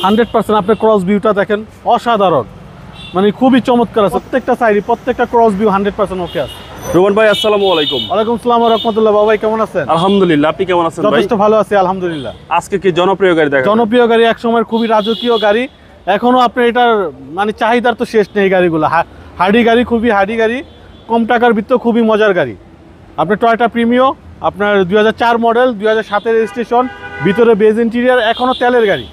100% আপনি ক্রস ভিউটা দেখেন অসাধারণ, মানে খুবই চমৎকার আছে। প্রত্যেকটা সাইডে প্রত্যেকটা ক্রস ভিউ 100% ওকে আছে। রোমান ভাই আসসালামু আলাইকুম। ওয়ালাইকুম আসসালাম ওয়া রাহমাতুল্লাহ। ভাই কেমন আছেন? আলহামদুলিল্লাহ, আপনি কেমন আছেন ভাই? যথেষ্ট ভালো আছি আলহামদুলিল্লাহ। আজকে কি জনপ্রিয় গাড়ি দেখাবেন? জনপ্রিয় গাড়ি, এক সময় খুবই রাজকীয় গাড়ি, এখনো আপনার এটার মানে চাহিদার তো শেষ নেই গাড়িগুলো। হার্ডি গাড়ি, খুবই হার্ডি গাড়ি, কম টাকার ভিতরে খুবই মজার গাড়ি। আপনার টয়োটা প্রিমিও, আপনার 2004 মডেল, 2007 রেজিস্ট্রেশন, ভিতরে বেজ ইন্টেরিয়ার, এখনো তেলের গাড়ি।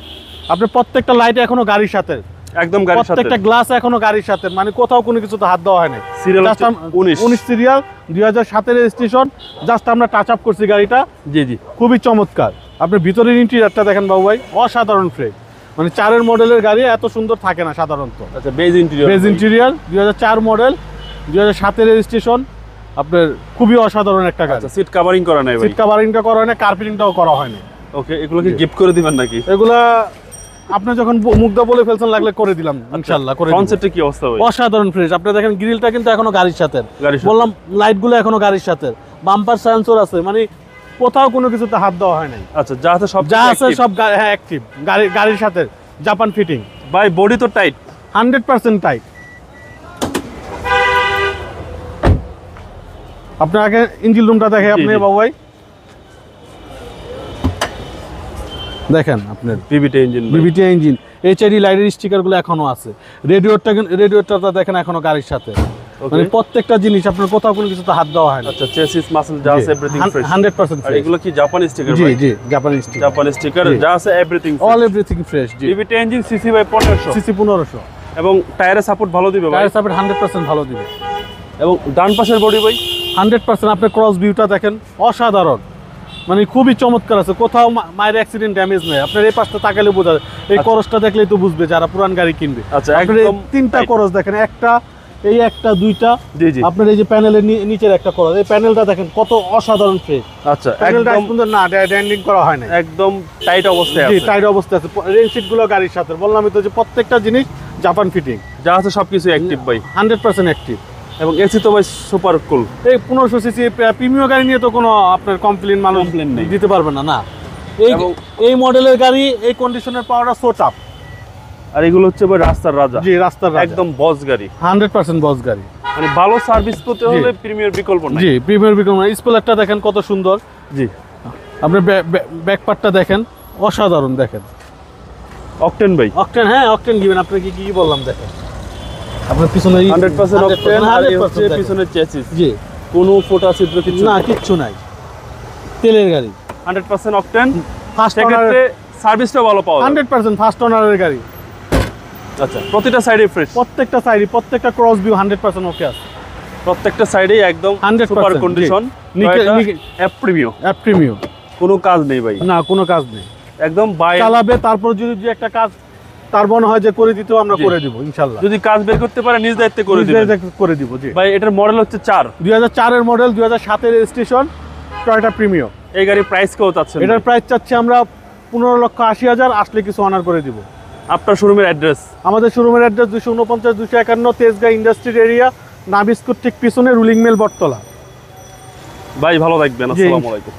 আপনার প্রত্যেকটা লাইট এখনো গাড়ির সাথে, একদম গাড়ির সাথে, প্রত্যেকটা গ্লাস এখনো গাড়ির সাথে, মানে কোথাও কোনো কিছুতে হাত দেওয়া হয় না। সিরিয়াল 19 সিরিয়াল, 2007 রেজিস্ট্রেশন, জাস্ট আমরা টাচ আপ করছি গাড়িটা। জি জি, খুবই চমৎকার। আপনার ভিতরের ইন্টেরিয়ারটা দেখেন বাবু ভাই, অসাধারণ ফ্রেশ। মানে 4 মডেলের গাড়ি এত সুন্দর থাকে না সাধারণত। আচ্ছা, beige interior, base interior, 2004 model, 2007 registration, আপনার খুবই অসাধারণ একটা গাড়ি। আচ্ছা, সিট কভারিং করা নাই ভাই? সিট কভারিংটা করা হয় না, কার্পেটিংটাও করা হয় না। ওকে, এগুলো কি গিফট করে দিবেন নাকি? এগুলা আপনি যখন মুগ্ধা বলে ফেলছেন, লাগলে করে দিলাম ইনশাআল্লাহ। করে কনসেপ্টে কি অবস্থা ভাই? অসাধারণ ফ্রেশ। আপনি দেখেন গ্রিলটা কিন্তু এখনো গাড়ির সাথে, গাড়ির সাথে। বললাম লাইটগুলো এখনো গাড়ির সাথে, বাম্পার সেন্সর আছে, মানে কোথাও কোনো কিছুতে হাত দেওয়া হয় নাই। আচ্ছা, যা আছে সব, যা আছে সব হ্যাঁ অ্যাক্টিভ, গাড়ির সাথে জাপান ফিটিং। ভাই বডি তো টাইট, 100% টাইট। আপনার আগে ইঞ্জিন রুমটা দেখে আপনি বাবু ভাই, দেখেন আপনার BBT engine, BBT engine, HID লাইটের স্টিকারগুলো এখনো আছে। রেডিওটা দেখেন এখনো গাড়ির সাথে, মানে প্রত্যেকটা জিনিস আপনার কোথাও কোনো কিছুতে হাত দেওয়া হয় না। আচ্ছা, চেসিস মাসল যা আছে এভরিথিং ফ্রেশ, 100% আর এগুলো কি জাপানি স্টিকার? জি জি, জাপানি স্টিকার, জাপানি স্টিকার যা আছে এভরিথিং অল এভরিথিং ফ্রেশ। জি, বিবিটি ইঞ্জিন সিসি ভাই 1500, সিসি 1500, এবং টায়ারের সাপোর্ট ভালো দিবে ভাই? টায়ার সাপোর্ট 100% ভালো দিবে। এবং ডান পাশের বডি ভাই 100% আপনি ক্রস ভিউটা দেখেন অসাধারণ, মানে খুবই চমৎকার আছে। কোথাও মায়ের অ্যাক্সিডেন্ট ড্যামেজ নেই। আপনার এই পাশটা তাকালে বোঝা যায়, এই করসটা দেখলেই তো বুঝবে যারা পুরান গাড়ি কিনবে। আচ্ছা, আপনার একদম 3টা করস দেখেন, একটা এই একটা দুইটা, জি জি, আপনার এই যে প্যানেলের নিচের একটা করস, এই প্যানেলটা দেখেন কত অসাধারণ ফ্রেশ। আচ্ছা, প্যানেলটা একদম সুন্দর না, ড্যান্ডিং করা হয় না, একদম টাইট অবস্থায় জি আছে। টাইট অবস্থায় আছে। রেল সিট গুলো গাড়ির সাথে, বললামই তো যে প্রত্যেকটা জিনিস জাপান ফিটিং, যা আছে সবকিছু অ্যাক্টিভ ভাই, 100% অ্যাক্টিভ। এবং এসি তো ভাই সুপার কুল। এই 1500 সিসি প্রিমিয়াম গাড়ি নিয়ে তো কোনো আপনার কমপ্লেন মানুষ নেই, দিতে পারবে না। না, এই মডেলের গাড়ি এই কন্ডিশনের পাওয়াটা সো টাফ। আর এগুলো হচ্ছে ভাই রাস্তার রাজা, জি রাস্তার রাজা, একদম বস গাড়ি, 100% বস গাড়ি। মানে ভালো সার্ভিস পেতে হলে প্রিমিয়ার বিকল্প নাই। জি, প্রিমিয়ার বিকল্প নাই। স্পয়লারটা দেখেন কত সুন্দর। জি, আপনার ব্যাক পার্টটা দেখেন অসাধারণ। দেখেন অকটেন ভাই, অকটেন, হ্যাঁ অকটেন গিভেন। আপনাকে কি বললাম দেখেন, আপনার পিছনে 100% অকটেন, আর এই হচ্ছে পিছনের চেসিস, জি কোনো ফোটা ছিদ্র কিছু না, কিচ্ছু নাই, তেলের গাড়ি, 100% অকটেন। ফার্স্ট সেক্ষেত্রে সার্ভিসটা ভালো পাওয়া যাবে, 100% ফার্স্ট ওনারের গাড়ি। আচ্ছা, প্রতিটা সাইডে ফ্রেশ, প্রত্যেকটা সাইডে প্রত্যেকটা ক্রস ভিউ 100% ওকে আছে। প্রত্যেকটা সাইডেই একদম 100% super condition, app premium, app premium, কোনো কাজ নেই ভাই, না কোনো কাজ নেই। একদম বাই চালাবে, তারপর যদি একটা কাজ তার মনে হয় যে করে দিতেও আমরা করে দিব ইনশাআল্লাহ। যদি কাজ বের করতে পারে নিজ দায়িত্বে করে দিবেন, করে দিব। জি ভাই, এটার মডেল হচ্ছে 4, 2004 এর মডেল, 2007 এর রেজিস্ট্রেশন, টয়োটা প্রিমিও। এই গাড়ির প্রাইস কেউ চাচ্ছেন? এটার প্রাইস চাচ্ছি আমরা 15,80,000, আসলে কিছু অনার করে দিব। আপনার শোরুমের অ্যাড্রেস? আমাদের শোরুমের অ্যাড্রেস 249-251 তেজগাঁ ইন্ডাস্ট্রিয়াল এরিয়া, নাবিস্কুট ঠিক পিছনে, রুলিং মিল, বটতলা। ভাই ভালো থাকবেন, আসসালামু আলাইকুম।